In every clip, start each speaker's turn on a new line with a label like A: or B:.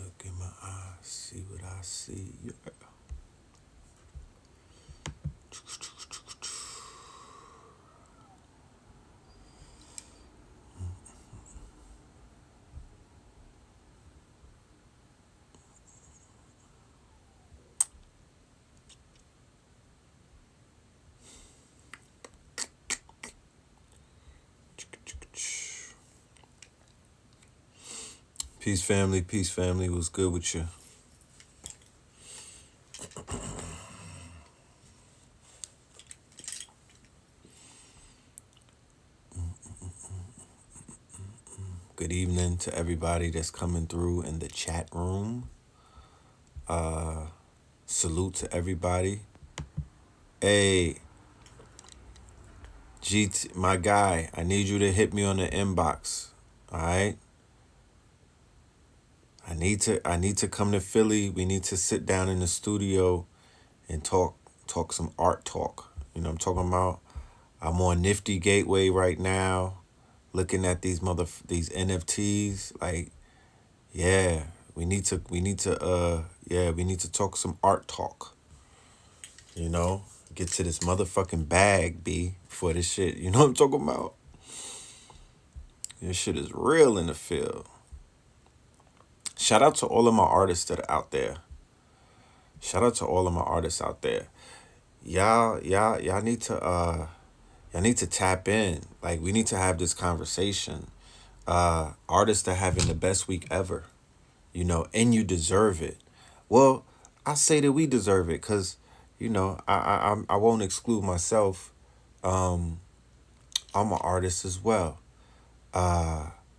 A: Look in my eyes, see what I see. Yeah. Peace, family. Peace, family. What's good with you? Good evening to everybody that's coming through in the chat room. Salute to everybody. Hey, GT, my guy, I need you to hit me on the inbox. All right. I need to come to Philly. We need to sit down in the studio and talk some art talk. You know what I'm talking about? I'm on Nifty Gateway right now, looking at these NFTs. Like, yeah, we need to talk some art talk. You know, get to this motherfucking bag, B, for this shit. You know what I'm talking about? This shit is real in the field. Shout out to all of my artists that are out there. Shout out to all of my artists out there. Y'all need to tap in. Like, we need to have this conversation. Artists are having the best week ever, you know, and you deserve it. Well, I say that we deserve it because, you know, I won't exclude myself. I'm an artist as well.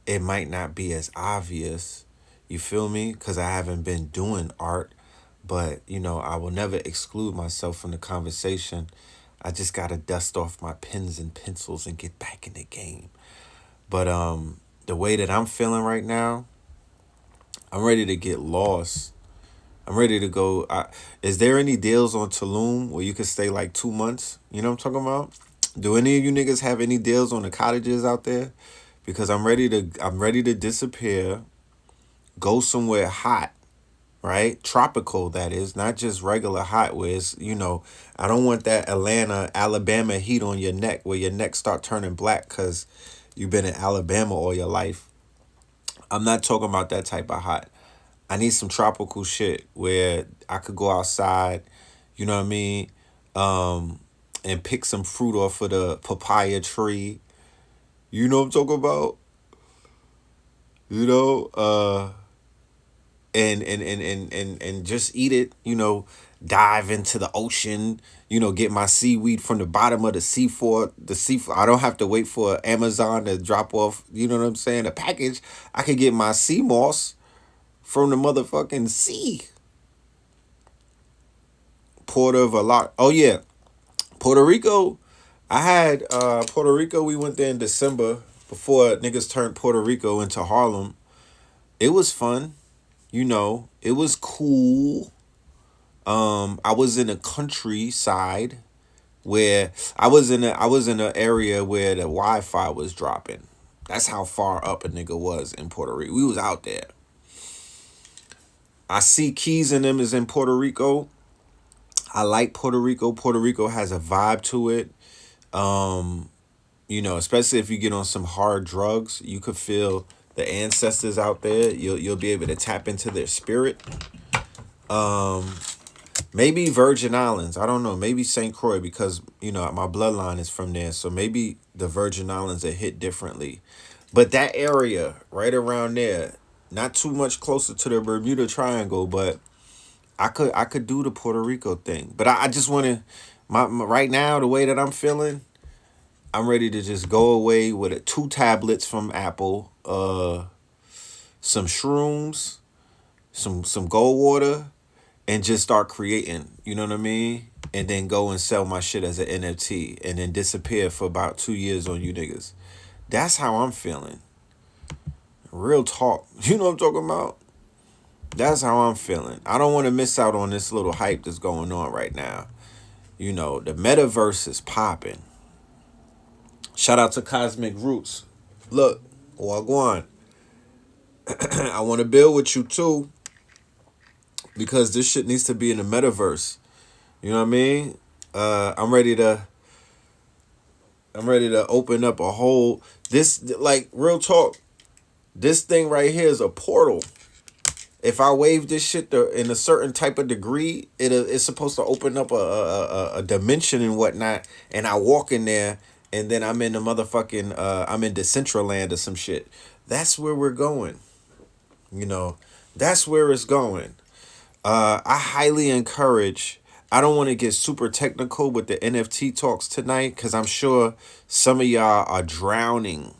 A: It might not be as obvious, you feel me? Because I haven't been doing art, but, you know, I will never exclude myself from the conversation. I just got to dust off my pens and pencils and get back in the game. But the way that I'm feeling right now, I'm ready to get lost. I'm ready to go. Is there any deals on Tulum where you could stay like 2 months? You know what I'm talking about? Do any of you niggas have any deals on the cottages out there? Because I'm ready to disappear, go somewhere hot, right? Tropical, that is, not just regular hot where it's, you know, I don't want that Atlanta, Alabama heat on your neck where your neck start turning black because you've been in Alabama all your life. I'm not talking about that type of hot. I need some tropical shit where I could go outside, you know what I mean, and pick some fruit off of the papaya tree. You know what I'm talking about? You know, and just eat it, you know, dive into the ocean, you know, get my seaweed from the bottom of the seafloor. I don't have to wait for Amazon to drop off, you know what I'm saying, a package. I could get my sea moss from the motherfucking sea. Oh yeah, Puerto Rico. I had Puerto Rico. We went there in December before niggas turned Puerto Rico into Harlem. It was fun, you know. It was cool. I was in a countryside where I was in an area where the Wi-Fi was dropping. That's how far up a nigga was in Puerto Rico. We was out there. I see Keys and them is in Puerto Rico. I like Puerto Rico. Puerto Rico has a vibe to it. You know, especially if you get on some hard drugs, you could feel the ancestors out there. You'll be able to tap into their spirit. Maybe Virgin Islands. I don't know. Maybe St. Croix because, you know, my bloodline is from there. So maybe the Virgin Islands are hit differently. But that area right around there, not too much closer to the Bermuda Triangle, but I could do the Puerto Rico thing. But I just want to, my right now, the way that I'm feeling, I'm ready to just go away with 2 tablets from Apple, some shrooms, some gold water, and just start creating, you know what I mean? And then go and sell my shit as an NFT and then disappear for about 2 years on you niggas. That's how I'm feeling. Real talk. You know what I'm talking about? That's how I'm feeling. I don't want to miss out on this little hype that's going on right now. You know, the MetaVerse is popping. Shout out to Cosmic Roots. Look, Wagwan. I want to build with you too. because this shit needs to be in the metaverse. You know what I mean? I'm ready to open up a whole this like real talk. This thing right here is a portal. If I wave this shit in a certain type of degree, it's supposed to open up a dimension and whatnot. And I walk in there, and then I'm in the motherfucking I'm in Decentraland or some shit. That's where we're going. You know, that's where it's going. I highly encourage. I don't want to get super technical with the NFT talks tonight because I'm sure some of y'all are drowning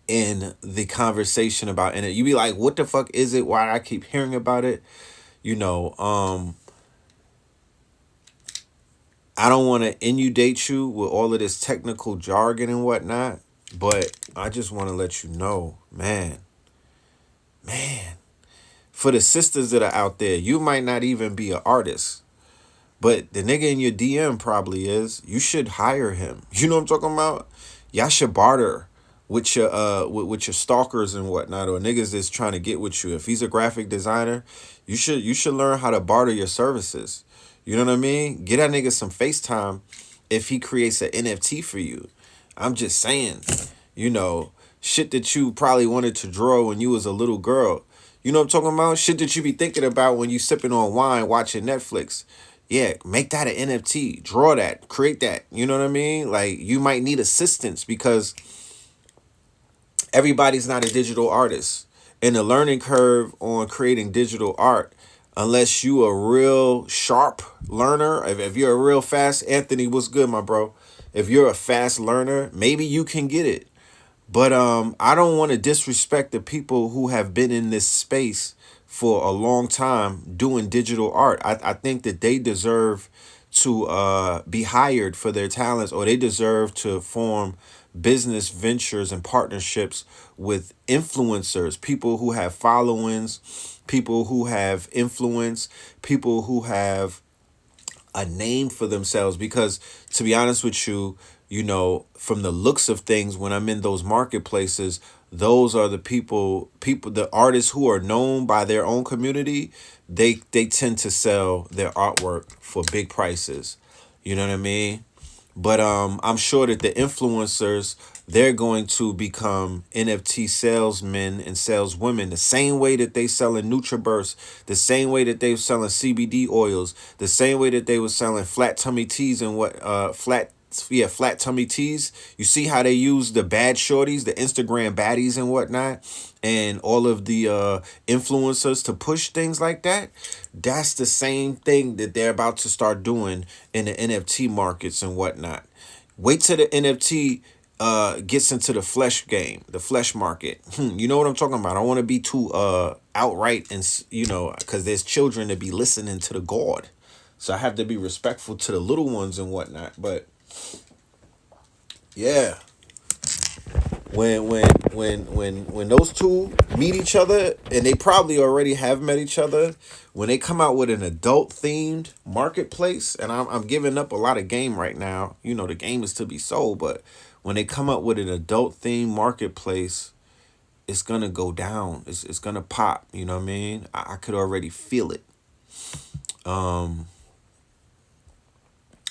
A: in the conversation about it. You be like, what the fuck is it? Why do I keep hearing about it? You know, I don't want to inundate you with all of this technical jargon and whatnot, but I just want to let you know, man, for the sisters that are out there, you might not even be an artist, but the nigga in your DM probably is. You should hire him. You know what I'm talking about? Y'all should barter with your with your stalkers and whatnot, or niggas that's trying to get with you. If he's a graphic designer, you should learn how to barter your services. You know what I mean? Get that nigga some FaceTime if he creates an NFT for you. I'm just saying, you know, shit that you probably wanted to draw when you was a little girl. You know what I'm talking about? Shit that you be thinking about when you sipping on wine, watching Netflix. Yeah, make that an NFT. Draw that. Create that. You know what I mean? Like, you might need assistance because everybody's not a digital artist. And the learning curve on creating digital art, unless you a real sharp learner, if you're a real fast, Anthony, what's good, my bro? If you're a fast learner, maybe you can get it. But I don't want to disrespect the people who have been in this space for a long time doing digital art. I think that they deserve to be hired for their talents, or they deserve to form business ventures and partnerships with influencers, people who have followings, people who have influence, people who have a name for themselves. Because to be honest with you, you know, from the looks of things, when I'm in those marketplaces, those are the the artists who are known by their own community. They tend to sell their artwork for big prices. You know what I mean? But I'm sure that the influencers, they're going to become NFT salesmen and saleswomen the same way that they selling NutriBurst, the same way that they were selling CBD oils, the same way that they were selling flat tummy teas and flat tummy teas. You see how they use the bad shorties, the Instagram baddies and whatnot, and all of the influencers to push things like that. That's the same thing that they're about to start doing in the NFT markets and whatnot. Wait till the NFT gets into the flesh game, the flesh market. You know what I'm talking about? I don't want to be too outright, and you know, because there's children to be listening to the God, so I have to be respectful to the little ones and whatnot. But yeah, when those two meet each other, and they probably already have met each other, when they come out with an adult themed marketplace, and I'm giving up a lot of game right now. You know, the game is to be sold, but when they come up with an adult themed marketplace, it's gonna go down. It's gonna pop. You know what I mean? I could already feel it. Um,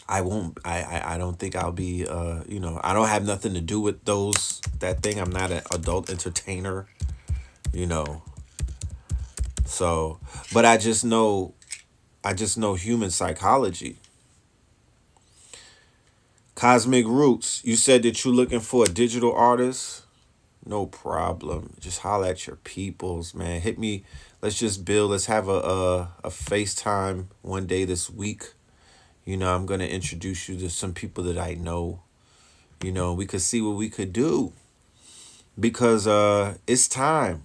A: I won't. I don't think I'll be. You know, I don't have nothing to do with that thing. I'm not an adult entertainer. You know. So, but I just know. I just know human psychology. Cosmic Roots. You said that you're looking for a digital artist. No problem. Just holler at your peoples, man. Hit me. Let's just build. Let's have a FaceTime one day this week. You know, I'm gonna introduce you to some people that I know. You know, we could see what we could do, because it's time.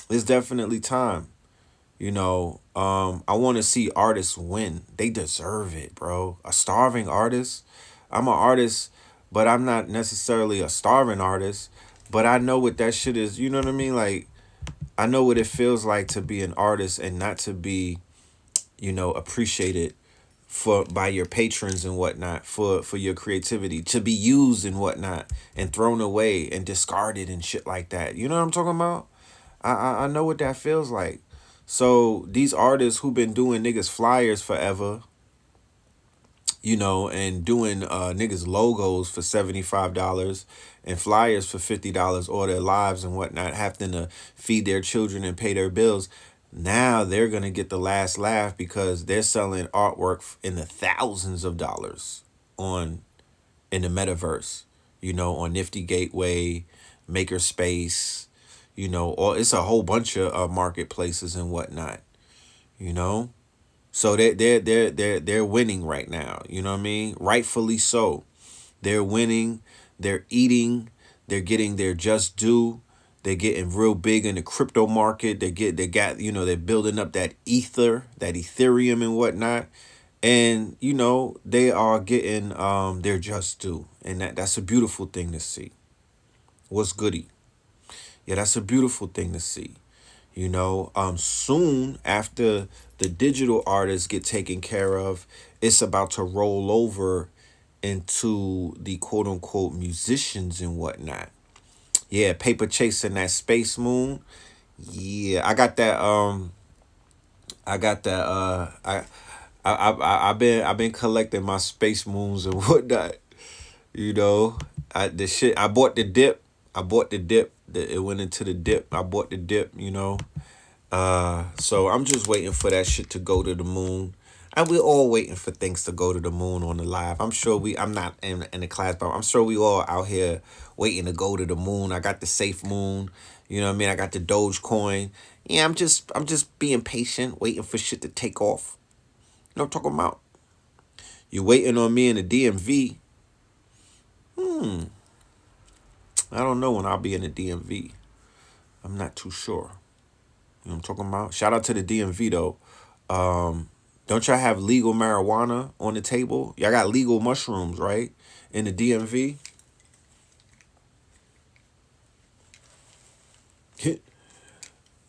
A: It's definitely time. You know, I want to see artists win. They deserve it, bro. A starving artist. I'm an artist, but I'm not necessarily a starving artist. But I know what that shit is. You know what I mean? Like, I know what it feels like to be an artist and not to be, you know, appreciated for by your patrons and whatnot for your creativity, to be used and whatnot and thrown away and discarded and shit like that. You know what I'm talking about? I know what that feels like. So these artists who been doing niggas flyers forever, and doing niggas logos for $75 and flyers for $50 all their lives and whatnot, having to feed their children and pay their bills. Now they're gonna get the last laugh because they're selling artwork in the thousands of dollars on in the metaverse, on Nifty Gateway, Makerspace, or it's a whole bunch of marketplaces and whatnot, you know. So they're winning right now. You know what I mean? Rightfully so. They're winning. They're eating. They're getting their just due. They're getting real big in the crypto market. They're building up that ether, that Ethereum and whatnot. And they are getting their just due. And that's a beautiful thing to see. What's goody? Yeah, that's a beautiful thing to see. Soon after the digital artists get taken care of, it's about to roll over into the quote unquote musicians and whatnot. Yeah, paper chasing that space moon. Yeah, I got that I've been collecting my space moons and whatnot. You know, I bought the dip. I bought the dip. It went into the dip. I bought the dip, So I'm just waiting for that shit to go to the moon. And we're all waiting for things to go to the moon on the live. I'm not in the class, but I'm sure we all out here waiting to go to the moon. I got the safe moon. You know what I mean? I got the Dogecoin. Yeah, I'm just being patient, waiting for shit to take off. You know what I'm talking about? You waiting on me in the DMV. I don't know when I'll be in the DMV. I'm not too sure. You know what I'm talking about? Shout out to the DMV though. Don't y'all have legal marijuana on the table? Y'all got legal mushrooms, right? In the DMV?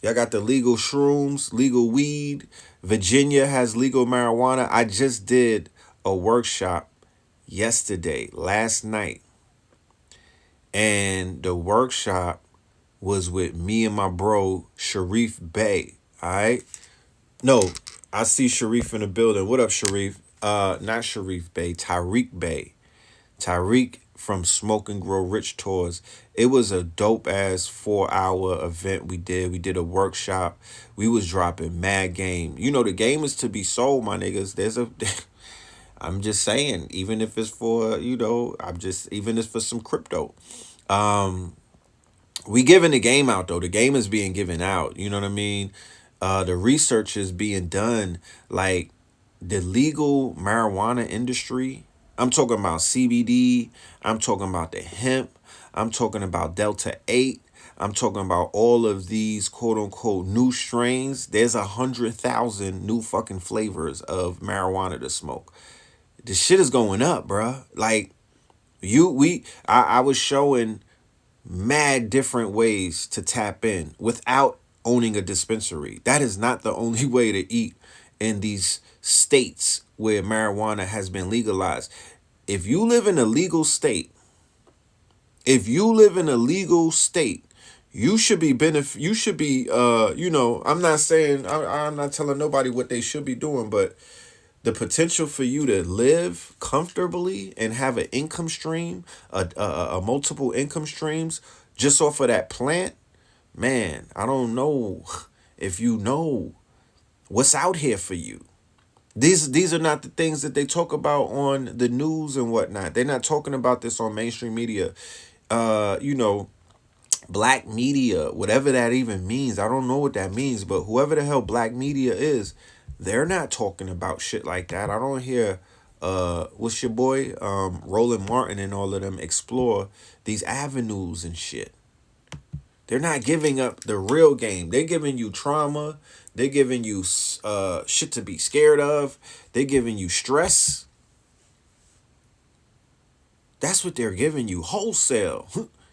A: Y'all got the legal shrooms, legal weed. Virginia has legal marijuana. I just did a workshop last night. And the workshop was with me and my bro, Sharif Bey. All right? No, I see Sharif in the building. What up, Sharif? Not Sharif Bey, Tariq Bey. Tariq from Smoke and Grow Rich Tours. It was a dope ass 4-hour event we did. We did a workshop. We was dropping mad game. The game is to be sold, my niggas. I'm just saying, even if it's for, even if it's for some crypto. We giving the game out though. The game is being given out. You know what I mean? The research is being done. Like the legal marijuana industry. I'm talking about CBD. I'm talking about the hemp. I'm talking about Delta 8. I'm talking about all of these quote unquote new strains. There's 100,000 new fucking flavors of marijuana to smoke. The shit is going up, bruh. Like I was showing mad different ways to tap in without owning a dispensary. That is not the only way to eat in these states where marijuana has been legalized. If you live in a legal state, you should be I'm not saying I'm not telling nobody what they should be doing, but the potential for you to live comfortably and have an income stream, a multiple income streams just off of that plant, man, I don't know if you know what's out here for you. These are not the things that they talk about on the news and whatnot. They're not talking about this on mainstream media. Uh, you know, black media, whatever that even means. I don't know what that means, but whoever the hell black media is, they're not talking about shit like that. I don't hear what's your boy? Roland Martin and all of them explore these avenues and shit. They're not giving up the real game. They're giving you trauma. They're giving you shit to be scared of. They're giving you stress. That's what they're giving you wholesale.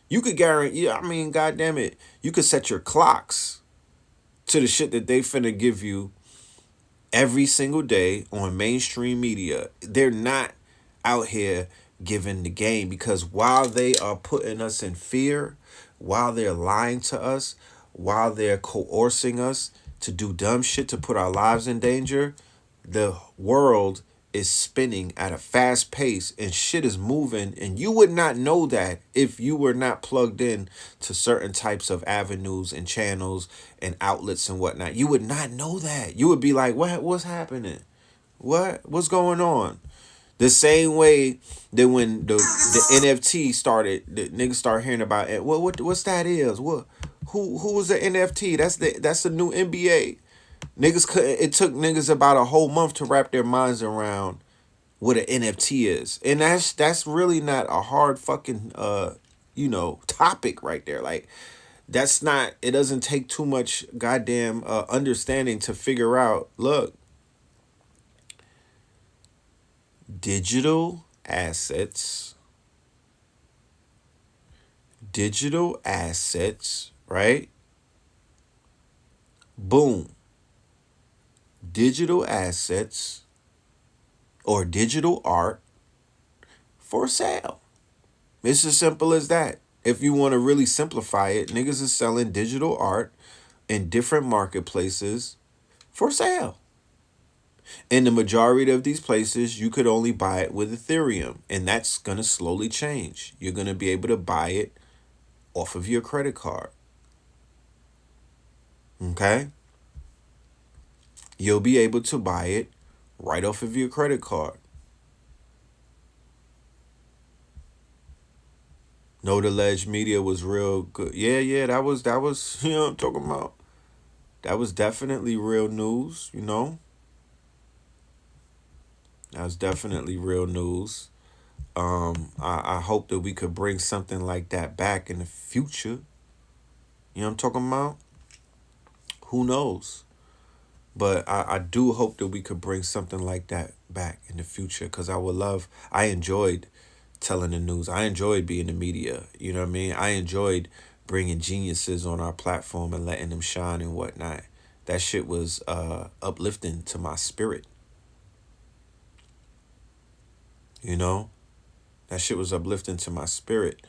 A: You could guarantee, I mean, goddamn it, you could set your clocks to the shit that they finna give you every single day on mainstream media. They're not out here giving the game because while they are putting us in fear, while they're lying to us, while they're coercing us, to do dumb shit to put our lives in danger, the world is spinning at a fast pace and shit is moving, and you would not know that if you were not plugged in to certain types of avenues and channels and outlets and whatnot. You would not know that. You would be like, what's happening? What's going on? The same way that when the NFT started, the niggas start hearing about it. What's that is? Who was the NFT? That's the new NBA. Niggas couldn't. It took niggas about a whole month to wrap their minds around what an NFT is, and that's really not a hard fucking topic right there. Like that's not. It doesn't take too much goddamn understanding to figure out. Look, digital assets, right? Boom. Digital assets or digital art for sale. It's as simple as that. If you want to really simplify it, niggas is selling digital art in different marketplaces for sale. In the majority of these places, you could only buy it with Ethereum, and that's going to slowly change. You're going to be able to buy it off of your credit card. Okay? You'll be able to buy it right off of your credit card. Know the Ledge Media was real good. Yeah, that was you know what I'm talking about. That was definitely real news, you know? That was definitely real news. I hope that we could bring something like that back in the future. You know what I'm talking about? Who knows? But I do hope that we could bring something like that back in the future because I enjoyed telling the news. I enjoyed being the media. You know what I mean? I enjoyed bringing geniuses on our platform and letting them shine and whatnot. That shit was uplifting to my spirit. You know? That shit was uplifting to my spirit.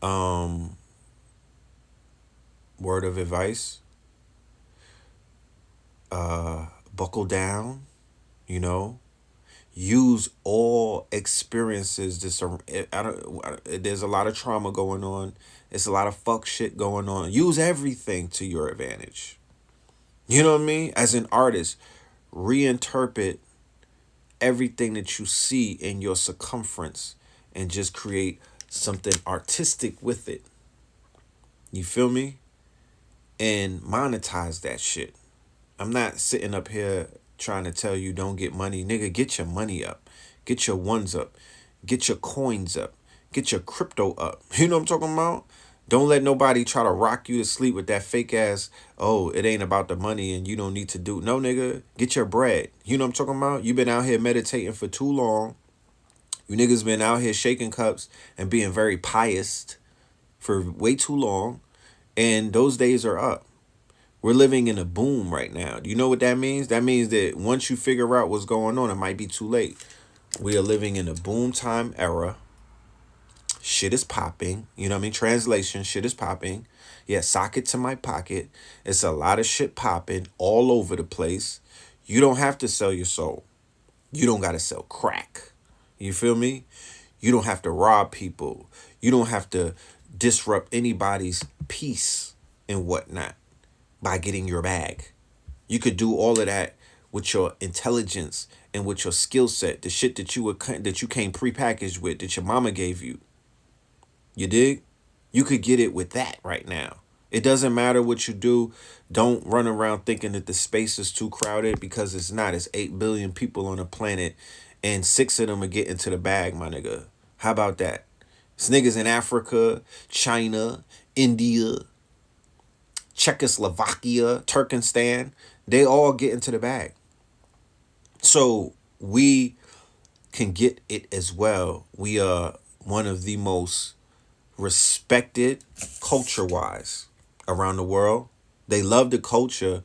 A: Um, Word of advice. Buckle down, you know? Use all experiences. There's a lot of trauma going on. It's a lot of fuck shit going on. Use everything to your advantage. You know what I mean? As an artist, reinterpret everything that you see in your circumference and just create something artistic with it. You feel me? And monetize that shit. I'm not sitting up here trying to tell you don't get money. Nigga, get your money up. Get your ones up. Get your coins up. Get your crypto up. You know what I'm talking about? Don't let nobody try to rock you to sleep with that fake ass, oh, it ain't about the money and you don't need to do. No, nigga, get your bread. You know what I'm talking about? You been out here meditating for too long. You niggas been out here shaking cups and being very pious for way too long. And those days are up. We're living in a boom right now. Do you know what that means? That means that once you figure out what's going on, it might be too late. We are living in a boom time era. Shit is popping. You know what I mean? Translation, shit is popping. Yeah, sock it to my pocket. It's a lot of shit popping all over the place. You don't have to sell your soul. You don't got to sell crack. You feel me? You don't have to rob people. You don't have to disrupt anybody's peace and whatnot by getting your bag. You could do all of that with your intelligence and with your skill set, the shit that you came prepackaged with, that your mama gave you. You dig? You could get it with that right now. It doesn't matter what you do. Don't run around thinking that the space is too crowded, because it's not. It's 8 billion people on the planet and 6 of them are getting to the bag, my nigga. How about that? It's niggas in Africa, China, India, Czechoslovakia, Turkmenistan, they all get into the bag. So we can get it as well. We are one of the most respected culture-wise around the world. They love the culture,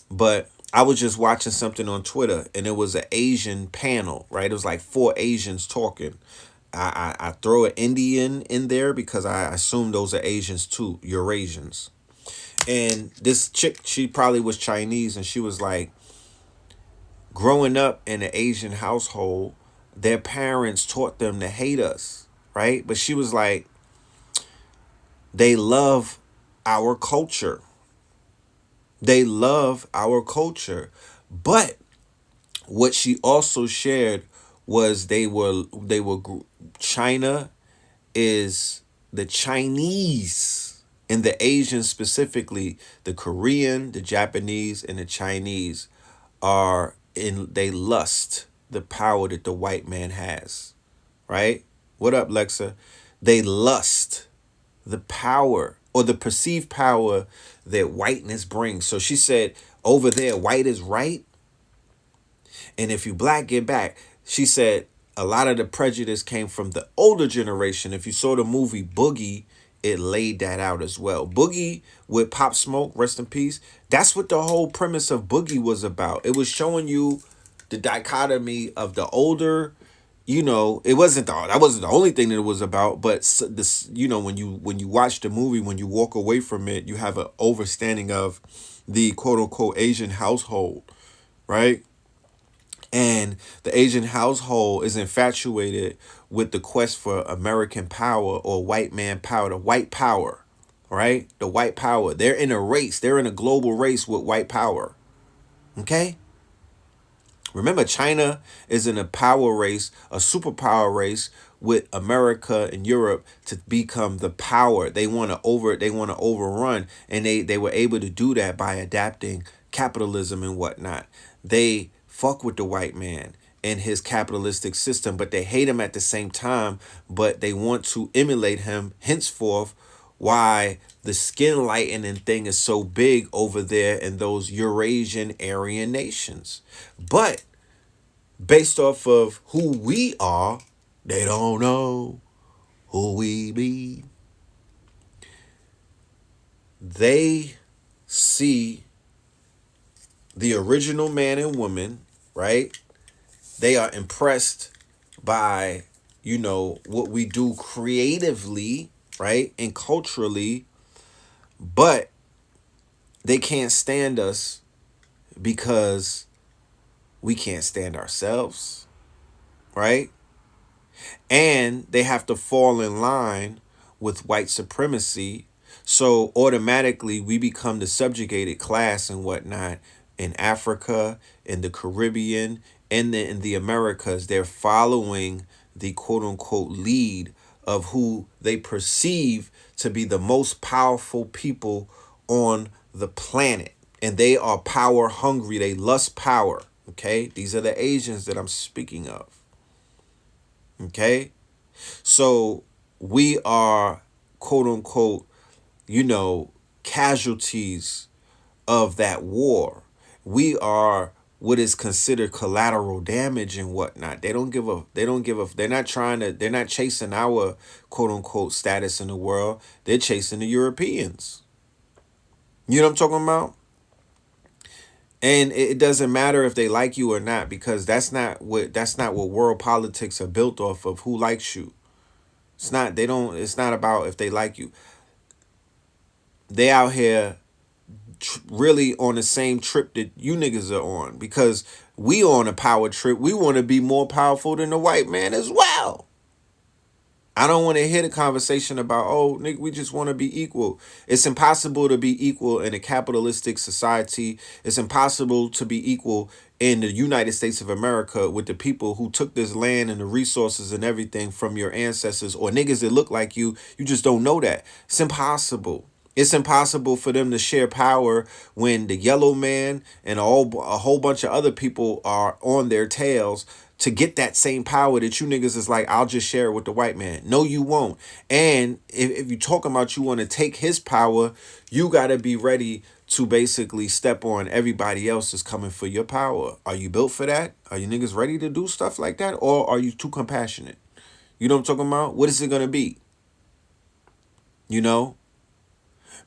A: but I was just watching something on Twitter and it was an Asian panel, right? It was like 4 Asians talking. I throw an Indian in there because I assume those are Asians too, Eurasians. And this chick, she probably was Chinese, and she was like, growing up in an Asian household, their parents taught them to hate us, right? But she was like, they love our culture. They love our culture. But what she also shared was China is the Chinese and the Asians, specifically the Korean, the Japanese, and the Chinese, are in, they lust the power that the white man has, right? What up, Lexa? They lust the power or the perceived power that whiteness brings. So she said, over there, white is right, and if you black, get back. She said a lot of the prejudice came from the older generation. If you saw the movie Boogie, it laid that out as well. Boogie with Pop Smoke, rest in peace. That's what the whole premise of Boogie was about. It was showing you the dichotomy of the older, it wasn't that wasn't the only thing that it was about, but this, when you watch the movie, when you walk away from it, you have an overstanding of the quote unquote Asian household, right? And the Asian household is infatuated with the quest for American power or white man power, the white power, right? The white power. They're in a race. They're in a global race with white power. Okay? Remember, China is in a power race, a superpower race with America and Europe to become the power. They want to overrun, and they were able to do that by adapting capitalism and whatnot. They fuck with the white man and his capitalistic system, but they hate him at the same time, but they want to emulate him henceforth. Why the skin lightening thing is so big over there in those Eurasian Aryan nations. But based off of who we are, they don't know who we be. They see the original man and woman, right? They are impressed by, what we do creatively, right? And culturally, but they can't stand us because we can't stand ourselves, right? And they have to fall in line with white supremacy. So automatically we become the subjugated class and whatnot in Africa, in the Caribbean, and in the Americas. They're following the quote unquote lead of who they perceive to be the most powerful people on the planet. And they are power hungry. They lust power. Okay. These are the Asians that I'm speaking of. Okay. So we are quote unquote, casualties of that war. We are what is considered collateral damage and whatnot. They're not chasing our quote unquote status in the world. They're chasing the Europeans. You know what I'm talking about? And it doesn't matter if they like you or not, because that's not what world politics are built off of, who likes you. It's not about if they like you. They out here really on the same trip that you niggas are on, because we on a power trip. We want to be more powerful than the white man as well. I don't want to hear the conversation about, oh, nigga, we just want to be equal. It's impossible to be equal in a capitalistic society. It's impossible to be equal in the United States of America with the people who took this land and the resources and everything from your ancestors, or niggas that look like you. You just don't know that. It's impossible. It's impossible for them to share power when the yellow man and a whole bunch of other people are on their tails to get that same power that you niggas is like, I'll just share it with the white man. No, you won't. And if you talking about you want to take his power, you got to be ready to basically step on everybody else that's coming for your power. Are you built for that? Are you niggas ready to do stuff like that? Or are you too compassionate? You know what I'm talking about? What is it going to be? You know?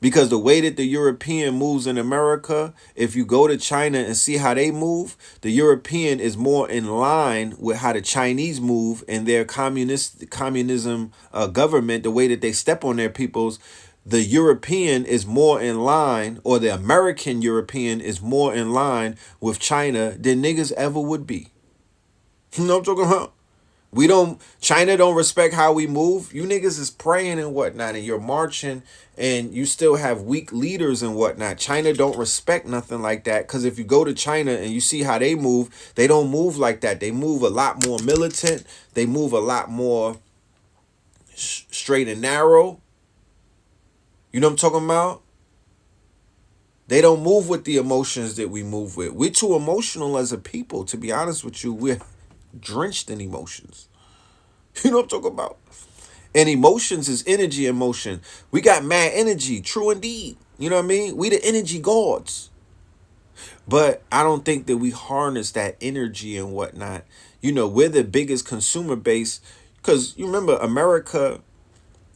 A: Because the way that the European moves in America, if you go to China and see how they move, the European is more in line with how the Chinese move in their communism government, the way that they step on their peoples. the European is more in line, or the American European is more in line with China than niggas ever would be. You know what I'm talking about? China don't respect how we move. You niggas is praying and whatnot, and you're marching, and you still have weak leaders and whatnot. China don't respect nothing like that, because if you go to China and you see how they move, they don't move like that. They move a lot more militant. They move a lot more straight and narrow. You know what I'm talking about? They don't move with the emotions that we move with. We're too emotional as a people, to be honest with you. We're drenched in emotions. You know what I'm talking about? And emotions is energy in motion. We got mad energy, true indeed. You know what I mean? We the energy gods. But I don't think that we harness that energy and whatnot. You know, we're the biggest consumer base, because you remember America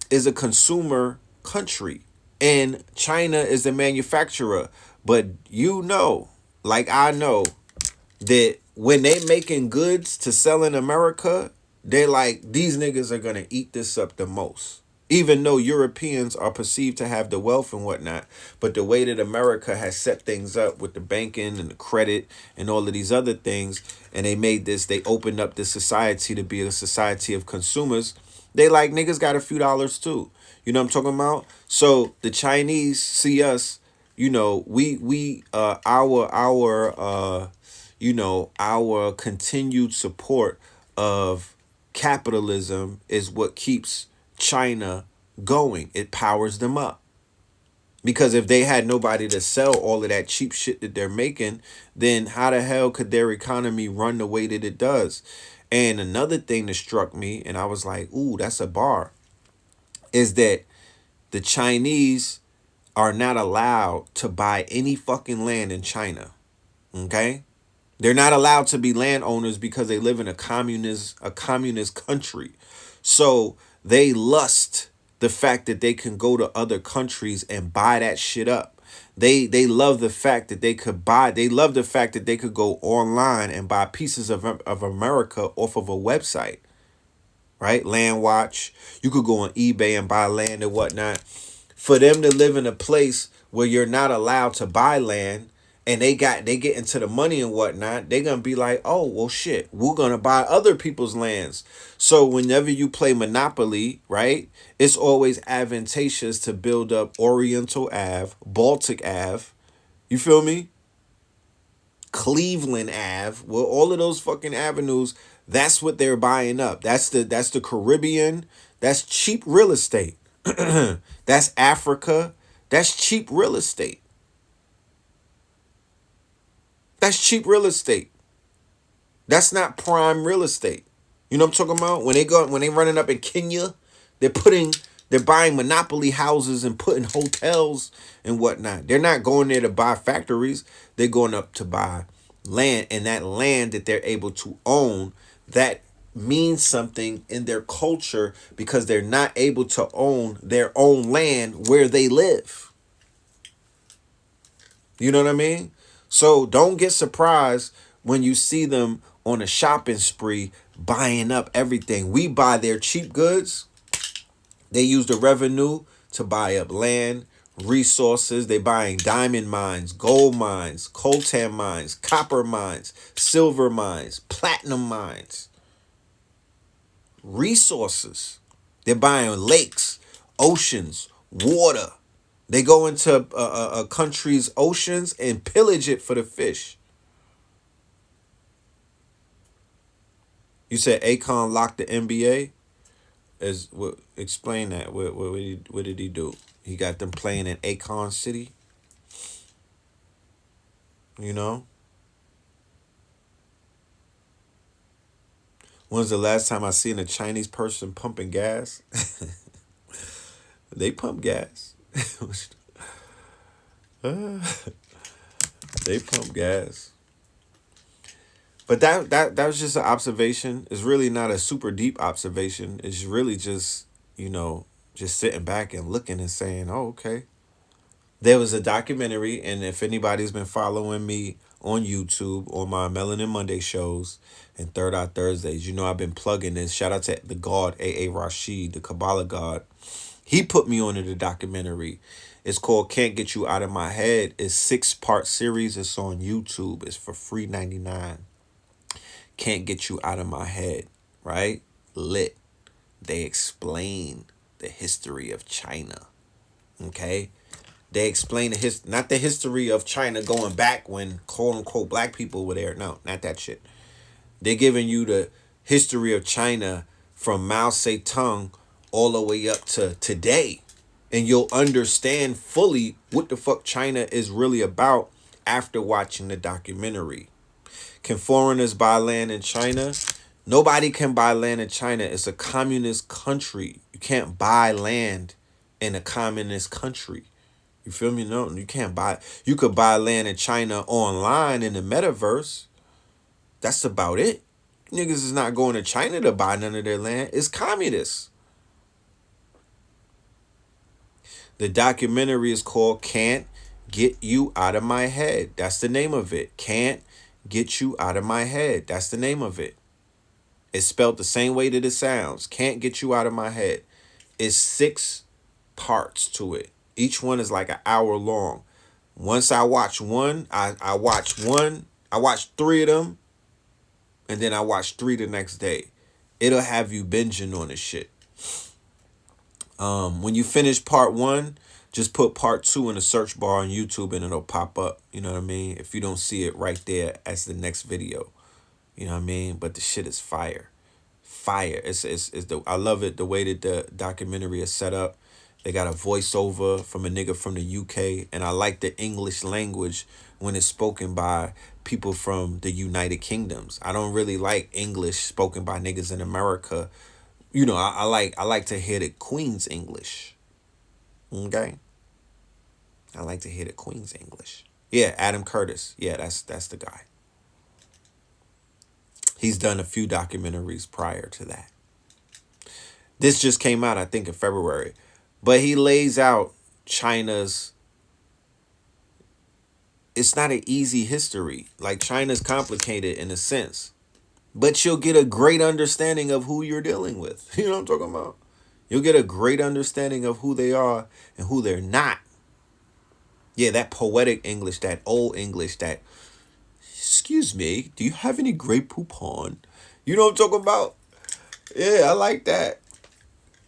A: is a consumer country and China is the manufacturer. But you know, like I know, that when they making goods to sell in America, they're like, these niggas are gonna eat this up the most. Even though Europeans are perceived to have the wealth and whatnot, but the way that America has set things up with the banking and the credit and all of these other things, and they opened up this society to be a society of consumers. They like, niggas got a few dollars too. You know what I'm talking about? So the Chinese see us, you know, our continued support of capitalism is what keeps China going. It powers them up. Because if they had nobody to sell all of that cheap shit that they're making, then how the hell could their economy run the way that it does? And another thing that struck me, and I was like, ooh, that's a bar, is that the Chinese are not allowed to buy any fucking land in China. Okay? They're not allowed to be landowners because they live in a communist country. So they lust the fact that they can go to other countries and buy that shit up. They love the fact that they love the fact that they could go online and buy pieces of America off of a website. Right? Land Watch. You could go on eBay and buy land and whatnot. For them to live in a place where you're not allowed to buy land, and they get into the money and whatnot, they're gonna be like, oh well shit, we're gonna buy other people's lands. So whenever you play Monopoly, right, it's always advantageous to build up Oriental Ave, Baltic Ave, you feel me? Cleveland Ave, well, all of those fucking avenues, that's what they're buying up. That's the Caribbean. That's cheap real estate. That's Africa. That's cheap real estate. That's cheap real estate. That's not prime real estate. You know what I'm talking about? When they running up in Kenya, they're buying monopoly houses and putting hotels and whatnot. They're not going there to buy factories. They're going up to buy land, and that land that they're able to own, that means something in their culture, because they're not able to own their own land where they live. You know what I mean? So don't get surprised when you see them on a shopping spree buying up everything. We buy their cheap goods. They use the revenue to buy up land, resources. They buying diamond mines, gold mines, coltan mines, copper mines, silver mines, platinum mines. Resources. They're buying lakes, oceans, water. They go into a country's oceans and pillage it for the fish. You said Akon locked the NBA? Explain that. What did he do? He got them playing in Akon City? You know? When's the last time I seen a Chinese person pumping gas? They pump gas. They pump gas. But that was just an observation. It's really not a super deep observation. It's really just, just sitting back and looking and saying, oh, okay. There was a documentary, and if anybody's been following me on YouTube on my Melanin Monday shows and Third Eye Thursdays, I've been plugging this. Shout out to the God, A.A. Rashid, the Kabbalah God. He put me onto the documentary. It's called Can't Get You Out of My Head. It's 6-part series. It's on YouTube. It's for free 99. Can't Get You Out of My Head, right? Lit. They explain the history of China. Okay? They explain not the history of China going back when quote unquote black people were there. No, not that shit. They're giving you the history of China from Mao Zedong all the way up to today. And you'll understand fully what the fuck China is really about after watching the documentary. Can foreigners buy land in China? Nobody can buy land in China. It's a communist country. You can't buy land in a communist country. You feel me? No, you can't buy. You could buy land in China online in the MetaVerse. That's about it. Niggas is not going to China to buy none of their land. It's communists. The documentary is called Can't Get You Out of My Head. That's the name of it. Can't Get You Out of My Head. That's the name of it. It's spelled the same way that it sounds. Can't Get You Out of My Head. It's 6 parts to it. Each one is like an hour long. Once I watch one, I watch one. I watch 3 of them. And then I watch 3 the next day. It'll have you binging on this shit. When you finish part 1, just put part 2 in the search bar on YouTube and it'll pop up. You know what I mean? If you don't see it right there as the next video. You know what I mean? But the shit is fire. Fire. I love it the way that the documentary is set up. They got a voiceover from a nigga from the UK. And I like the English language when it's spoken by people from the United Kingdoms. I don't really like English spoken by niggas in America. You know, I like to hear the Queen's English. Okay? I like to hear the Queen's English. Yeah, Adam Curtis. Yeah, that's the guy. He's done a few documentaries prior to that. This just came out, I think, in February. But he lays out China's... It's not an easy history. Like, China's complicated in a sense. But you'll get a great understanding of who you're dealing with. You know what I'm talking about? You'll get a great understanding of who they are and who they're not. Yeah, that poetic English, that old English, that... Excuse me, do you have any Grey Poupon? You know what I'm talking about? Yeah, I like that.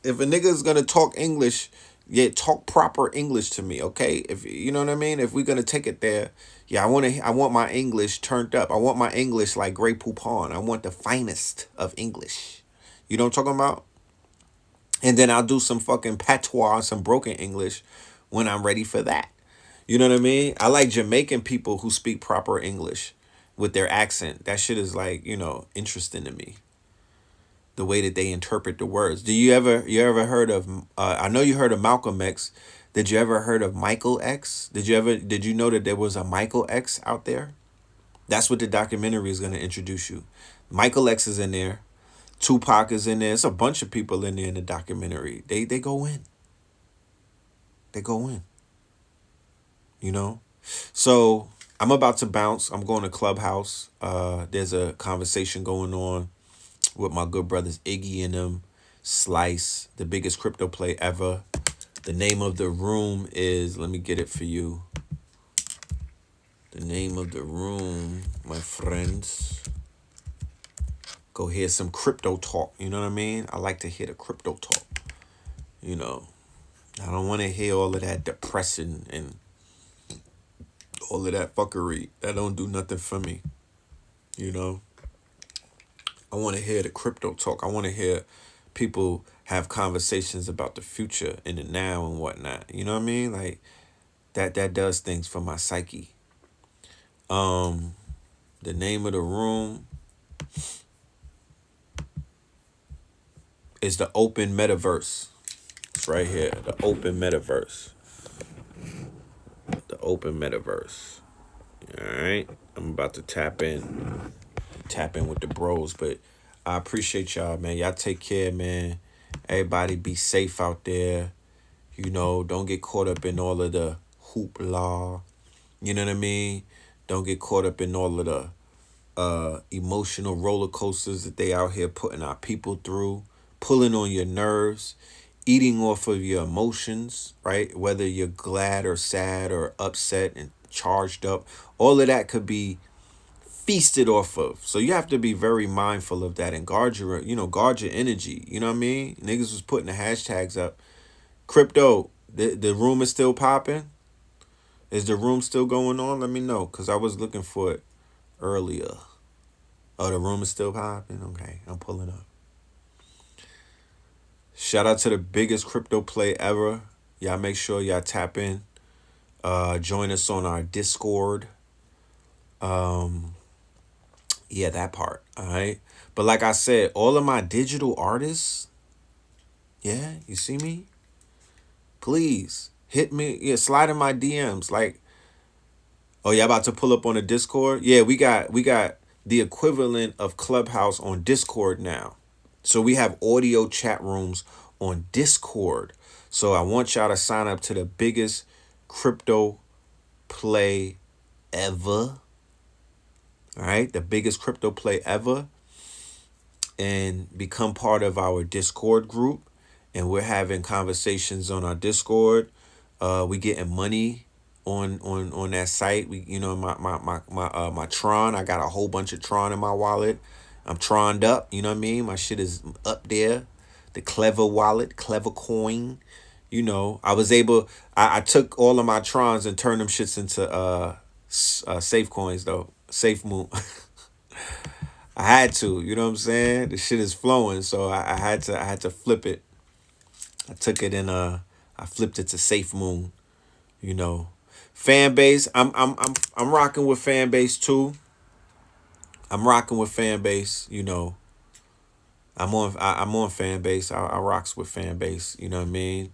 A: If a nigga is gonna talk English, yeah, talk proper English to me, okay? If you know what I mean? If we're gonna take it there, yeah, I want my English turned up. I want my English like Grey Poupon. I want the finest of English. You know what I'm talking about? And then I'll do some fucking patois, some broken English when I'm ready for that. You know what I mean? I like Jamaican people who speak proper English with their accent. That shit is like, you know, interesting to me. The way that they interpret the words. You ever heard of, I know you heard of Malcolm X. Did you ever heard of Michael X? Did you know that there was a Michael X out there? That's what the documentary is going to introduce you. Michael X is in there. Tupac is in there. It's a bunch of people in there in the documentary. They go in. They go in. You know? So I'm about to bounce. I'm going to Clubhouse. There's a conversation going on with my good brothers Iggy and them. Slice, the biggest crypto play ever. The name of the room is, let me get it for you. The name of the room, my friends. Go hear some crypto talk. You know what I mean? I like to hear the crypto talk. You know, I don't want to hear all of that depressing and all of that fuckery. That don't do nothing for me. You know? I want to hear the crypto talk. I want to hear people have conversations about the future and the now and whatnot. You know what I mean? Like, that does things for my psyche. The name of the room is the Open MetaVerse. It's right here. The Open MetaVerse. The Open MetaVerse. All right. I'm about to tap in with the bros, but I appreciate y'all, man. Y'all take care, man. Everybody be safe out there. You know, don't get caught up in all of the hoopla. You know what I mean? Don't get caught up in all of the emotional roller coasters that they out here putting our people through, pulling on your nerves. eating off of your emotions, right? Whether you're glad or sad or upset and charged up, all of that could be feasted off of. So you have to be very mindful of that and guard your, guard your energy. You know what I mean? Niggas was putting the hashtags up. Crypto, the room is still popping. Is the room still going on? Let me know, cause I was looking for it earlier. Oh, the room is still popping. Okay, I'm pulling up. Shout out to the biggest crypto play ever. Y'all make sure y'all tap in. Join us on our Discord. Um, yeah, that part. All right. But like I said, all of my digital artists, yeah, you see me? Please hit me. Yeah, slide in my DMs. Like, oh, y'all about to pull up on the Discord? Yeah, we got the equivalent of Clubhouse on Discord now. So we have audio chat rooms on Discord. So I want y'all to sign up to the biggest crypto play ever. All right, the biggest crypto play ever, and become part of our Discord group. And we're having conversations on our Discord. We getting money on that site. We my Tron. I got a whole bunch of Tron in my wallet. I'm Troned up. You know what I mean? My shit is up there. The Clever wallet, Clever coin. I was able. I took all of my Trons and turned them shits into safe coins though. Safe moon. I had to, you know what I'm saying? The shit is flowing, so I had to flip it. I took it and I flipped it to Safe Moon, you know. Fan base, I'm rocking with fan base too. I'm rocking with fan base, you know. I'm on fan base. I rocks with fan base, you know what I mean?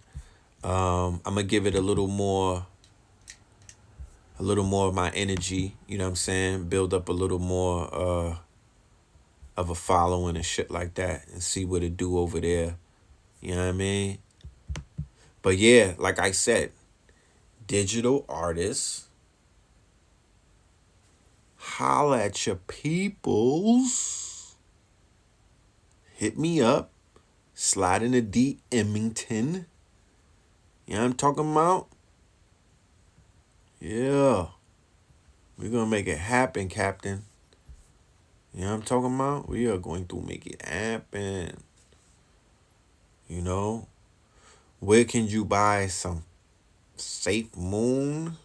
A: I'm gonna give it a little more of my energy, you know what I'm saying? Build up a little more of a following and shit like that and see what it do over there. You know what I mean? But yeah, like I said, digital artists, holla at your peoples. Hit me up. Slide in the D Emmington. You know what I'm talking about? Yeah. We're gonna make it happen, Captain. You know what I'm talking about? We are going to make it happen. You know? Where can you buy some Safe Moon?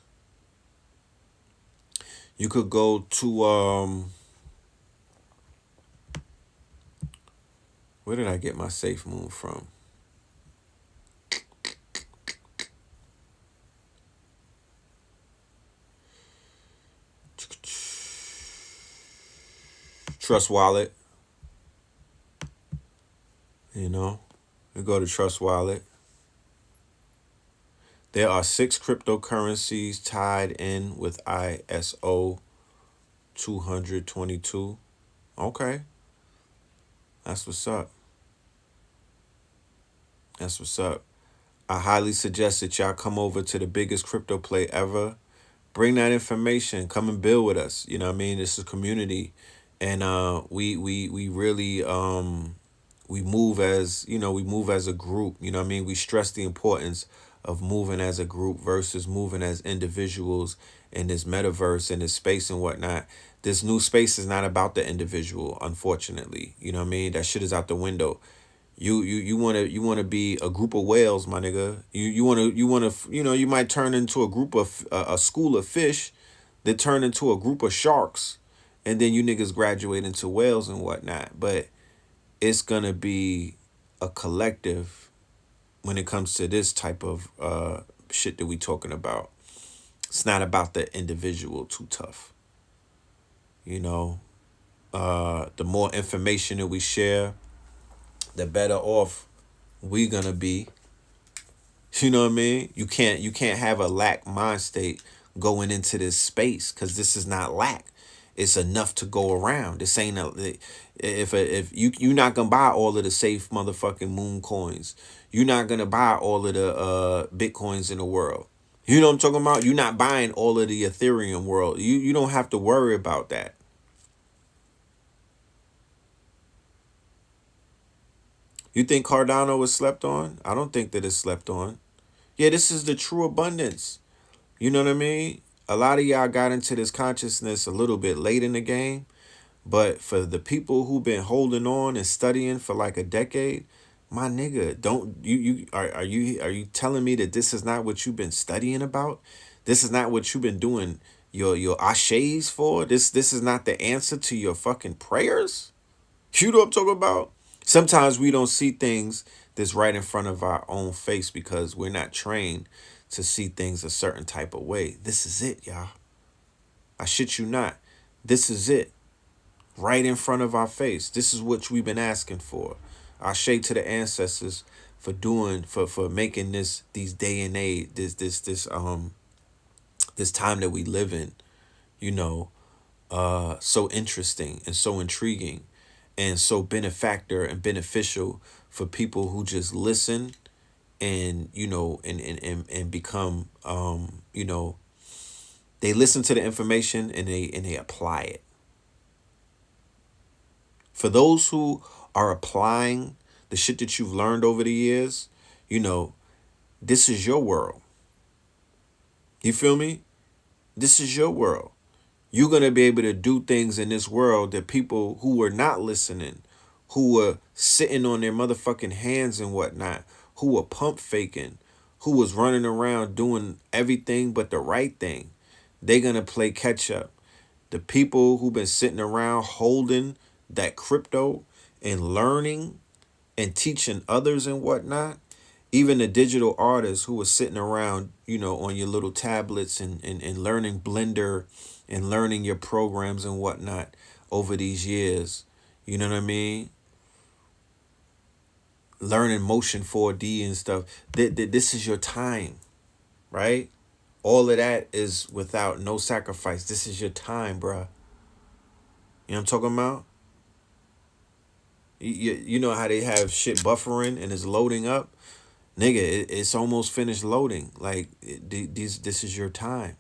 A: You could go to where did I get my Safe Moon from? Trust Wallet. You know? We go to Trust Wallet. There are 6 cryptocurrencies tied in with ISO 222. Okay. That's what's up. That's what's up. I highly suggest that y'all come over to the biggest crypto play ever. Bring that information. Come and build with us. You know what I mean? This is community. And we really we move as a group. You know what I mean? We stress the importance of moving as a group versus moving as individuals in this metaverse and this space and whatnot. This new space is not about the individual, unfortunately. You know what I mean? That shit is out the window. You want to be a group of whales, my nigga. You want to you might turn into a group of a school of fish that turn into a group of sharks, and then you niggas graduate into whales and whatnot. But it's gonna be a collective when it comes to this type of shit that we talking about. It's not about the individual too tough. You know, the more information that we share, the better off we gonna be. You know what I mean? You can't have a lack mind state going into this space because this is not lack. It's enough to go around. This ain't if you're not gonna buy all of the safe motherfucking moon coins. You're not gonna buy all of the bitcoins in the world. You know what I'm talking about? You're not buying all of the Ethereum world. You don't have to worry about that. You think Cardano is slept on? I don't think that it's slept on. Yeah, this is the true abundance. You know what I mean? A lot of y'all got into this consciousness a little bit late in the game, but for the people who've been holding on and studying for like a decade, my nigga, don't are you telling me that this is not what you've been studying about? This is not what you've been doing your ashes for? This is not the answer to your fucking prayers? You know what I'm talking about? Sometimes we don't see things that's right in front of our own face because we're not trained to see things a certain type of way. This is it, y'all. I shit you not. This is it. Right in front of our face. This is what we've been asking for. I shade to the ancestors for doing for making these day and age this time that we live in, you know, so interesting and so intriguing and so benefactor and beneficial for people who just listen and and become they listen to the information and they apply it. For those who are applying the shit that you've learned over the years, this is your world. You feel me? This is your world. You're going to be able to do things in this world that people who were not listening, who were sitting on their motherfucking hands and whatnot, who were pump faking, who was running around doing everything but the right thing, they're going to play catch up. The people who've been sitting around holding that crypto and learning and teaching others and whatnot, even the digital artists who were sitting around, on your little tablets and learning Blender and learning your programs and whatnot over these years, you know what I mean? Learning Motion 4D and stuff. This is your time, right? All of that is without no sacrifice. This is your time, bruh. You know what I'm talking about? You know how they have shit buffering and it's loading up? Nigga, it's almost finished loading. Like, this is your time.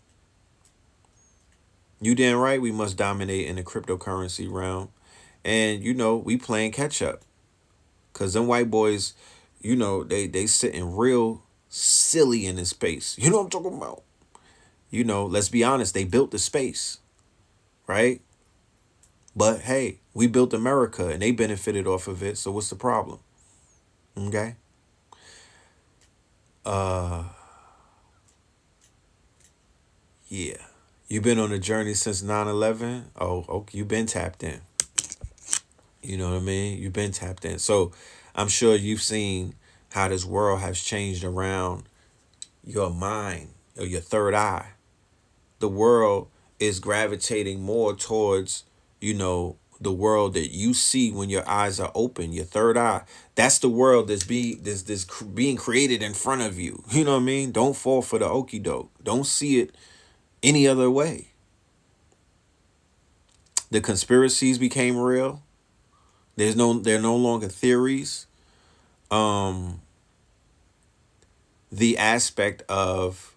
A: You damn right we must dominate in the cryptocurrency realm. And, we playing catch up. Because them white boys, they sitting real silly in this space. You know what I'm talking about? Let's be honest, they built the space, right? But hey, we built America and they benefited off of it. So what's the problem? Okay. Yeah. You've been on a journey since 9/11. Oh, okay. You've been tapped in. You know what I mean? You've been tapped in. So I'm sure you've seen how this world has changed around your mind or your third eye. The world is gravitating more towards, the world that you see when your eyes are open, your third eye. That's the world that's being created in front of you. You know what I mean? Don't fall for the okie doke. Don't see it any other way. The conspiracies became real. They're no longer theories. The aspect of,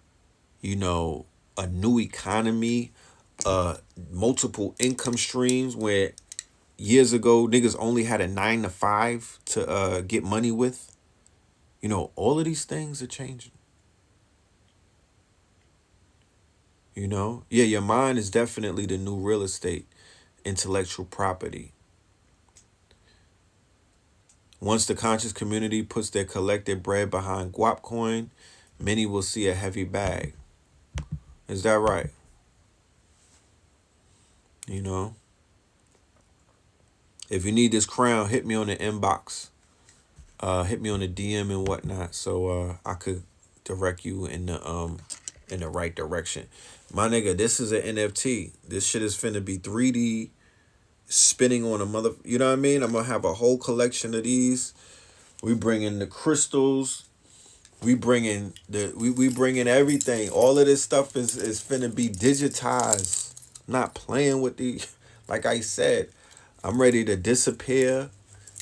A: a new economy, multiple income streams where years ago niggas only had a 9 to 5 to get money with. All of these things are changing. Yeah, your mind is definitely the new real estate, intellectual property. Once the conscious community puts their collective bread behind guap coin, many will see a heavy bag. Is that right? If you need this crown, hit me on the inbox. Hit me on the DM and whatnot, so I could direct you in the right direction. My nigga, this is an NFT. This shit is finna be 3D spinning on a mother. You know what I mean? I'm gonna have a whole collection of these. We bring in the crystals. We bring in we bring in everything. All of this stuff is finna be digitized. Not playing with the. Like I said, I'm ready to disappear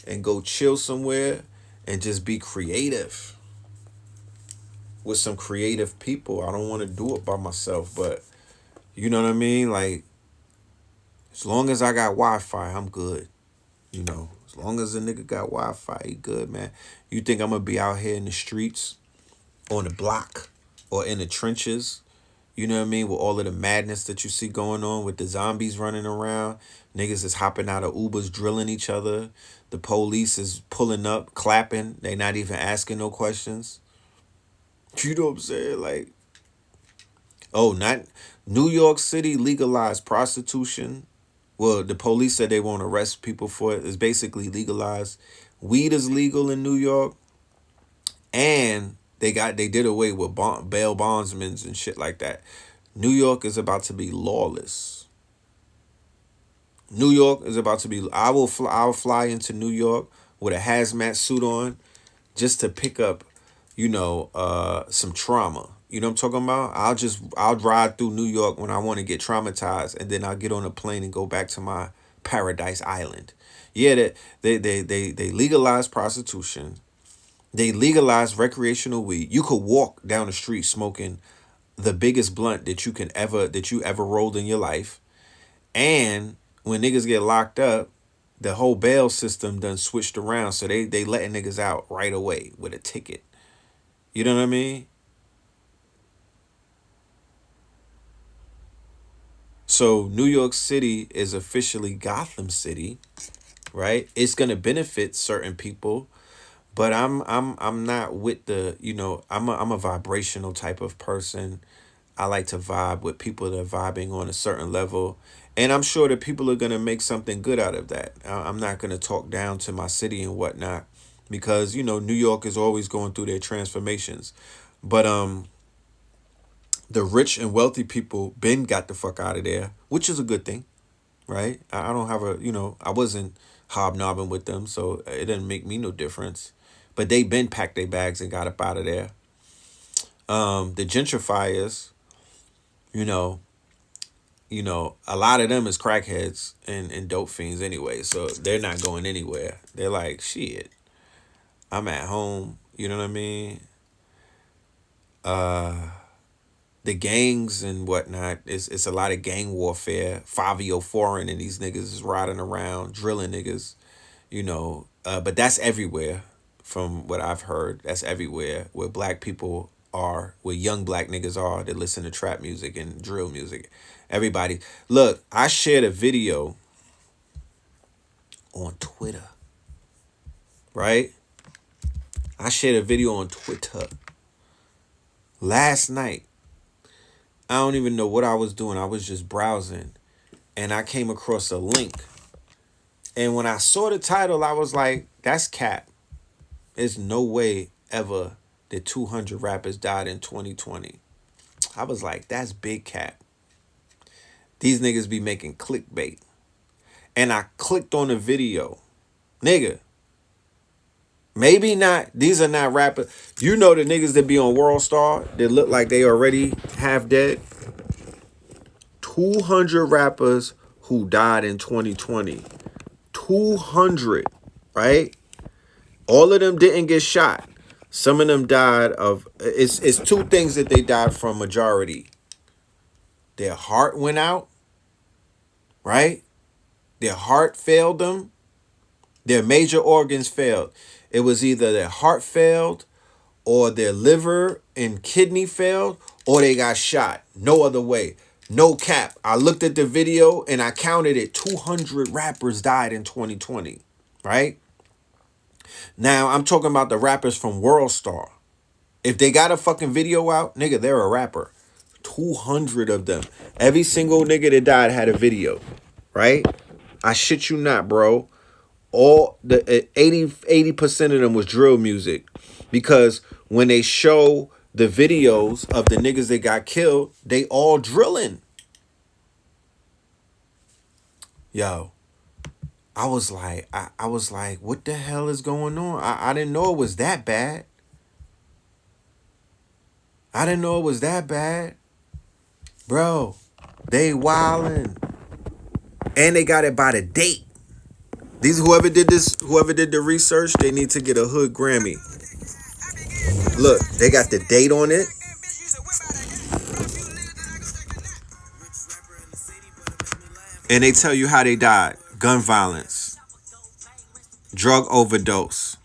A: and go chill somewhere and just be creative with some creative people. I don't want to do it by myself, but you know what I mean? Like, as long as I got Wi-Fi, I'm good. As As long as a nigga got Wi-Fi, he good, man. You think I'm gonna be out here in the streets, on the block, or in the trenches? You know what I mean? With all of the madness that you see going on with the zombies running around, niggas is hopping out of Ubers, drilling each other. The police is pulling up, clapping. They not even asking no questions. You know what I'm saying? Like, oh, not New York City legalized prostitution. Well, the police said they won't arrest people for it. It's basically legalized. Weed is legal in New York, and they did away with bail bondsmen and shit like that. New York is about to be lawless. New York is about to be. I'll fly into New York with a hazmat suit on, just to pick up, some trauma. You know what I'm talking about? I'll drive through New York when I want to get traumatized, and then I'll get on a plane and go back to my paradise island. Yeah, they legalized prostitution. They legalized recreational weed. You could walk down the street smoking the biggest blunt that you ever rolled in your life. And when niggas get locked up, the whole bail system done switched around. So they letting niggas out right away with a ticket. You know what I mean? So New York City is officially Gotham City, right? It's gonna benefit certain people, but I'm not with the, I'm a vibrational type of person. I like to vibe with people that are vibing on a certain level. And I'm sure that people are gonna make something good out of that. I'm not gonna talk down to my city and whatnot, because New York is always going through their transformations. But the rich and wealthy people been got the fuck out of there, which is a good thing, right? I don't have I wasn't hobnobbing with them, so it didn't make me no difference. But they been packed their bags and got up out of there. The gentrifiers, you know, a lot of them is crackheads and dope fiends anyway, so they're not going anywhere. They're like, shit, I'm at home. You know what I mean? The gangs and whatnot, it's a lot of gang warfare. Fabio Foreign and these niggas is riding around drilling niggas, but that's everywhere. From what I've heard, that's everywhere where black people are, where young black niggas are that listen to trap music and drill music. Everybody, look, I shared a video on Twitter, right? I shared a video on Twitter last night. I don't even know what I was doing. I was just browsing, and I came across a link. And when I saw the title, I was like, that's cap. There's no way ever that 200 rappers died in 2020. I was like, that's big cap. These niggas be making clickbait. And I clicked on the video. Nigga, maybe not. These are not rappers. You know the niggas that be on World Star that look like they already half dead? 200 rappers who died in 2020. 200, right? All of them didn't get shot. Some of them died of, it's two things that they died from majority. Their heart went out, right? Their heart failed them. Their major organs failed. It was either their heart failed, or their liver and kidney failed, or they got shot. No other way. No cap. I looked at the video and I counted it. 200 rappers died in 2020, right? Now, I'm talking about the rappers from World Star. If they got a fucking video out, nigga, they're a rapper. 200 of them. Every single nigga that died had a video, right? I shit you not, bro. All the 80% of them was drill music, because when they show the videos of the niggas that got killed, they all drilling. Yo, I was like, what the hell is going on? I didn't know it was that bad. I didn't know it was that bad. Bro, they wildin'. And they got it by the date. Whoever did the research, they need to get a hood Grammy. Look, they got the date on it. And they tell you how they died. Gun violence. Drug overdose.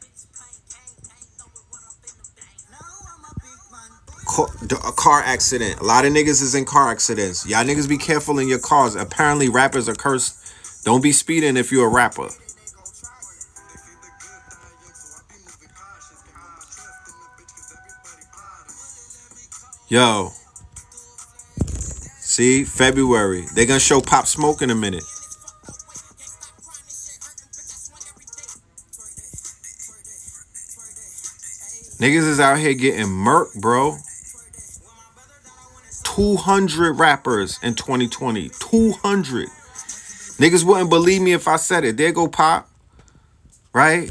A: A car accident. A lot of niggas is in car accidents. Y'all niggas be careful in your cars. Apparently rappers are cursed. Don't be speeding if you're a rapper. Yo, see, February. They gonna show Pop Smoke in a minute. Niggas is out here getting murked, bro. 200 rappers in 2020. 200. Niggas wouldn't believe me if I said it. There go Pop. Right?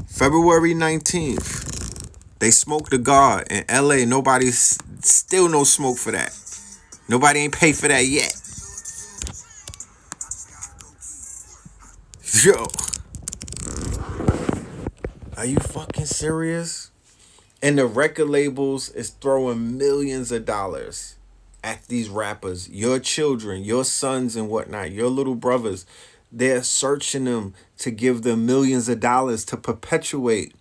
A: February 19th. They smoked the guard in LA. Nobody's still no smoke for that. Nobody ain't paid for that yet. Yo. Are you fucking serious? And the record labels is throwing millions of dollars at these rappers. Your children, your sons and whatnot, your little brothers. They're searching them to give them millions of dollars to perpetuate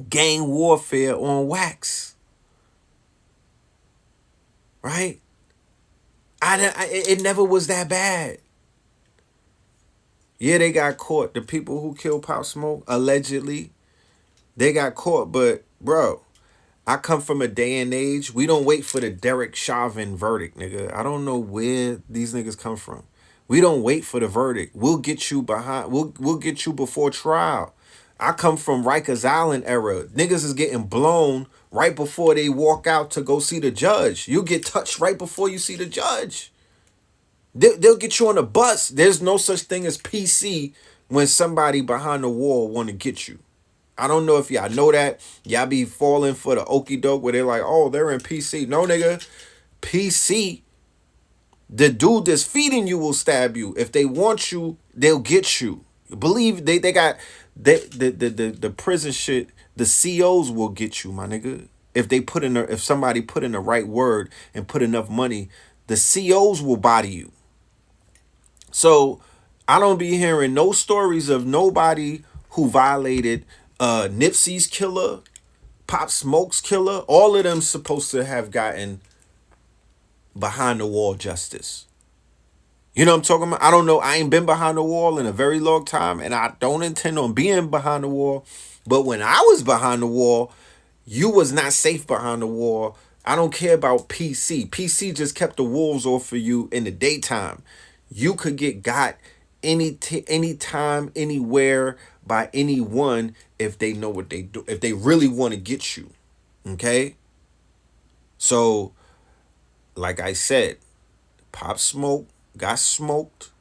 A: gang warfare on wax. Right? It never was that bad. Yeah, they got caught. The people who killed Pop Smoke, allegedly, they got caught. But, bro, I come from a day and age. We don't wait for the Derek Chauvin verdict, nigga. I don't know where these niggas come from. We don't wait for the verdict. We'll get you behind. We'll get you before trial. I come from Rikers Island era. Niggas is getting blown right before they walk out to go see the judge. You get touched right before you see the judge. They'll get you on a bus. There's no such thing as PC when somebody behind the wall want to get you. I don't know if y'all know that. Y'all be falling for the okie doke where they're like, oh, they're in PC. No, nigga. PC, the dude that's feeding you will stab you. If they want you, they'll get you. Believe they got the prison shit, the COs will get you, my nigga. If somebody put in the right word and put enough money, the COs will body you. So I don't be hearing no stories of nobody who violated Nipsey's killer, Pop Smoke's killer. All of them supposed to have gotten behind the wall justice. You know what I'm talking about? I don't know. I ain't been behind the wall in a very long time, and I don't intend on being behind the wall. But when I was behind the wall, you was not safe behind the wall. I don't care about PC. PC just kept the wolves off of you in the daytime. You could get got anytime, anywhere by anyone if they know what they do, if they really want to get you. Okay? So, like I said, Pop Smoke got smoked,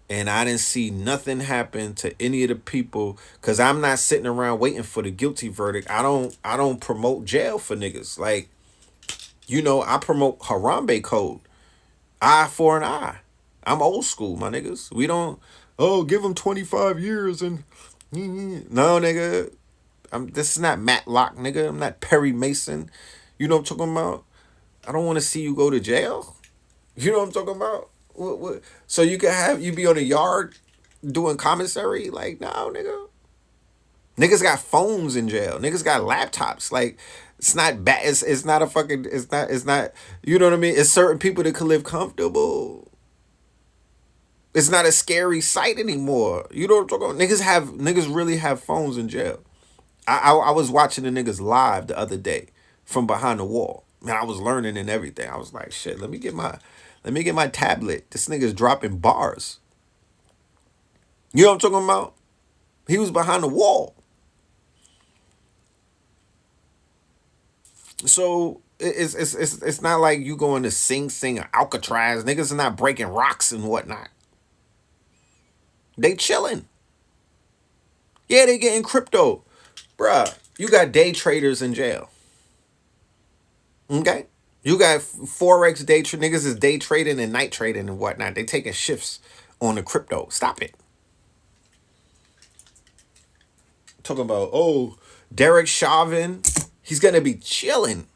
A: and I didn't see nothing happen to any of the people, because I'm not sitting around waiting for the guilty verdict. I don't promote jail for niggas. Like, I promote Harambe code. Eye for an eye. I'm old school, my niggas. We don't, give them 25 years and no, nigga. This is not Matlock, nigga. I'm not Perry Mason. You know what I'm talking about? I don't want to see you go to jail. You know what I'm talking about? What? So you be on a yard doing commissary? Like, no, nigga. Niggas got phones in jail. Niggas got laptops. Like, it's not bad. It's not a fucking, it's not, you know what I mean? It's certain people that can live comfortable. It's not a scary sight anymore. You know what I'm talking about? Niggas really have phones in jail. I was watching the niggas live the other day from behind the wall. Man, I was learning and everything. I was like, shit, let me get my tablet. This nigga's dropping bars. You know what I'm talking about? He was behind the wall. So it's not like you going to Sing Sing or Alcatraz. Niggas are not breaking rocks and whatnot. They chilling. Yeah, they getting crypto. Bruh, you got day traders in jail. Okay? You got Forex day niggas is day trading and night trading and whatnot. They taking shifts on the crypto. Stop it. Talking about, Derek Chauvin, he's gonna be chilling.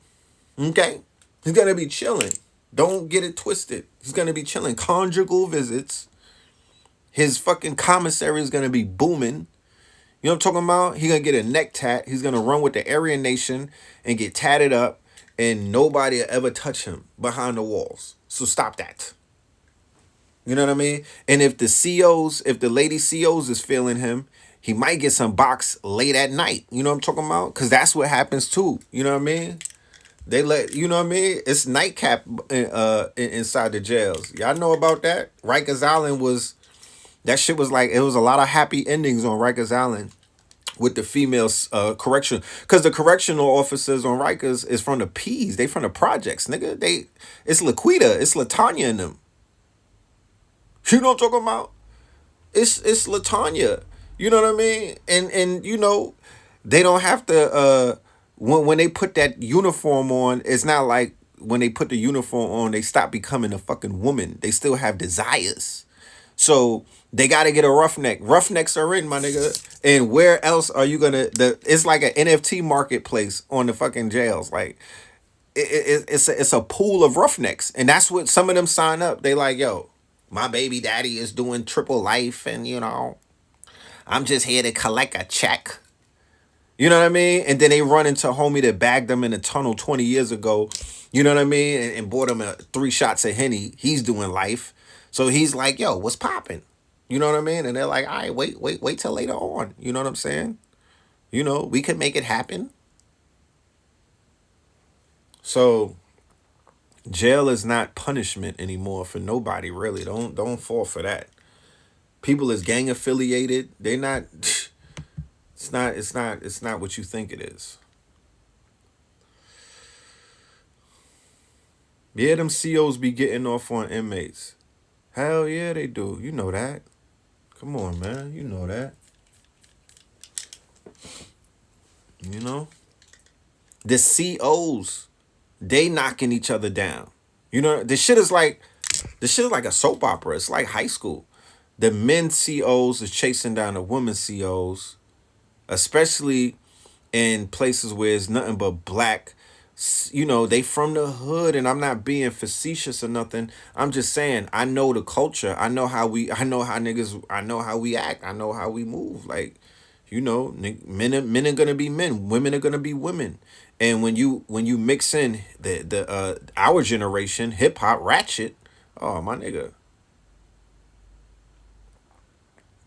A: Okay? He's gonna be chilling. Don't get it twisted. He's gonna be chilling. Conjugal visits. His fucking commissary is gonna be booming. You know what I'm talking about? He gonna get a neck tat. He's gonna run with the Aryan Nation and get tatted up, and nobody will ever touch him behind the walls. So stop that. You know what I mean? And if the COs, if the lady COs is feeling him, he might get some box late at night. You know what I'm talking about? Because that's what happens too. You know what I mean? They let you know what I mean. It's nightcap inside the jails. Y'all know about that? Rikers Island was that shit was like it was a lot of happy endings on Rikers Island with the female correction because the correctional officers on Rikers is from the P's. They from the projects, nigga. It's Laquita, it's Latanya in them. You know what I'm talking about? It's Latanya. You know what I mean? And you know, they don't have to when they put that uniform on, it's not like when they put the uniform on, they stop becoming a fucking woman. They still have desires. So they gotta get a roughneck. Roughnecks are in, my nigga. And where else are you gonna it's like an NFT marketplace on the fucking jails. Like it's a pool of roughnecks. And that's what some of them sign up. They like, yo, my baby daddy is doing triple life, and you know, I'm just here to collect a check. You know what I mean? And then they run into a homie that bagged them in a tunnel 20 years ago. You know what I mean? And bought him 3 shots of Henny. He's doing life. So he's like, yo, what's popping? You know what I mean? And they're like, all right, wait till later on. You know what I'm saying? You know, we could make it happen. So jail is not punishment anymore for nobody, really. Don't fall for that. People is gang affiliated. They're not it's not what you think it is. Yeah, them COs be getting off on inmates. Hell yeah, they do. You know that. Come on, man. You know that. You know? The COs, they knocking each other down. You know, this shit is like a soap opera. It's like high school. The men COs is chasing down the women COs, especially in places where it's nothing but black. You know, they from the hood, and I'm not being facetious or nothing. I'm just saying I know the culture. I know how niggas, I know how we act. I know how we move. Like, you know, men are gonna be men, women are gonna be women. And when you mix in the our generation, hip hop, ratchet, oh my nigga,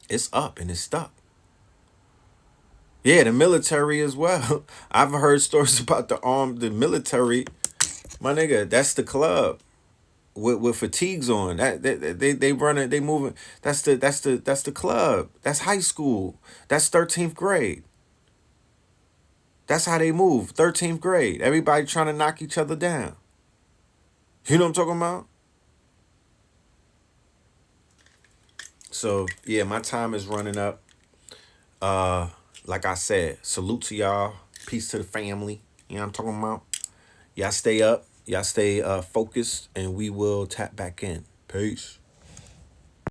A: it's up and it's stuck. Yeah, the military as well. I've heard stories about the military. My nigga, that's the club with fatigues on. They running, they moving. That's the club. That's high school. That's 13th grade. That's how they move. 13th grade. Everybody trying to knock each other down. You know what I'm talking about? So yeah, my time is running up. Uh, like I said, salute to y'all. Peace to the family. You know what I'm talking about? Y'all stay up. Y'all stay focused, and we will tap back in. Peace.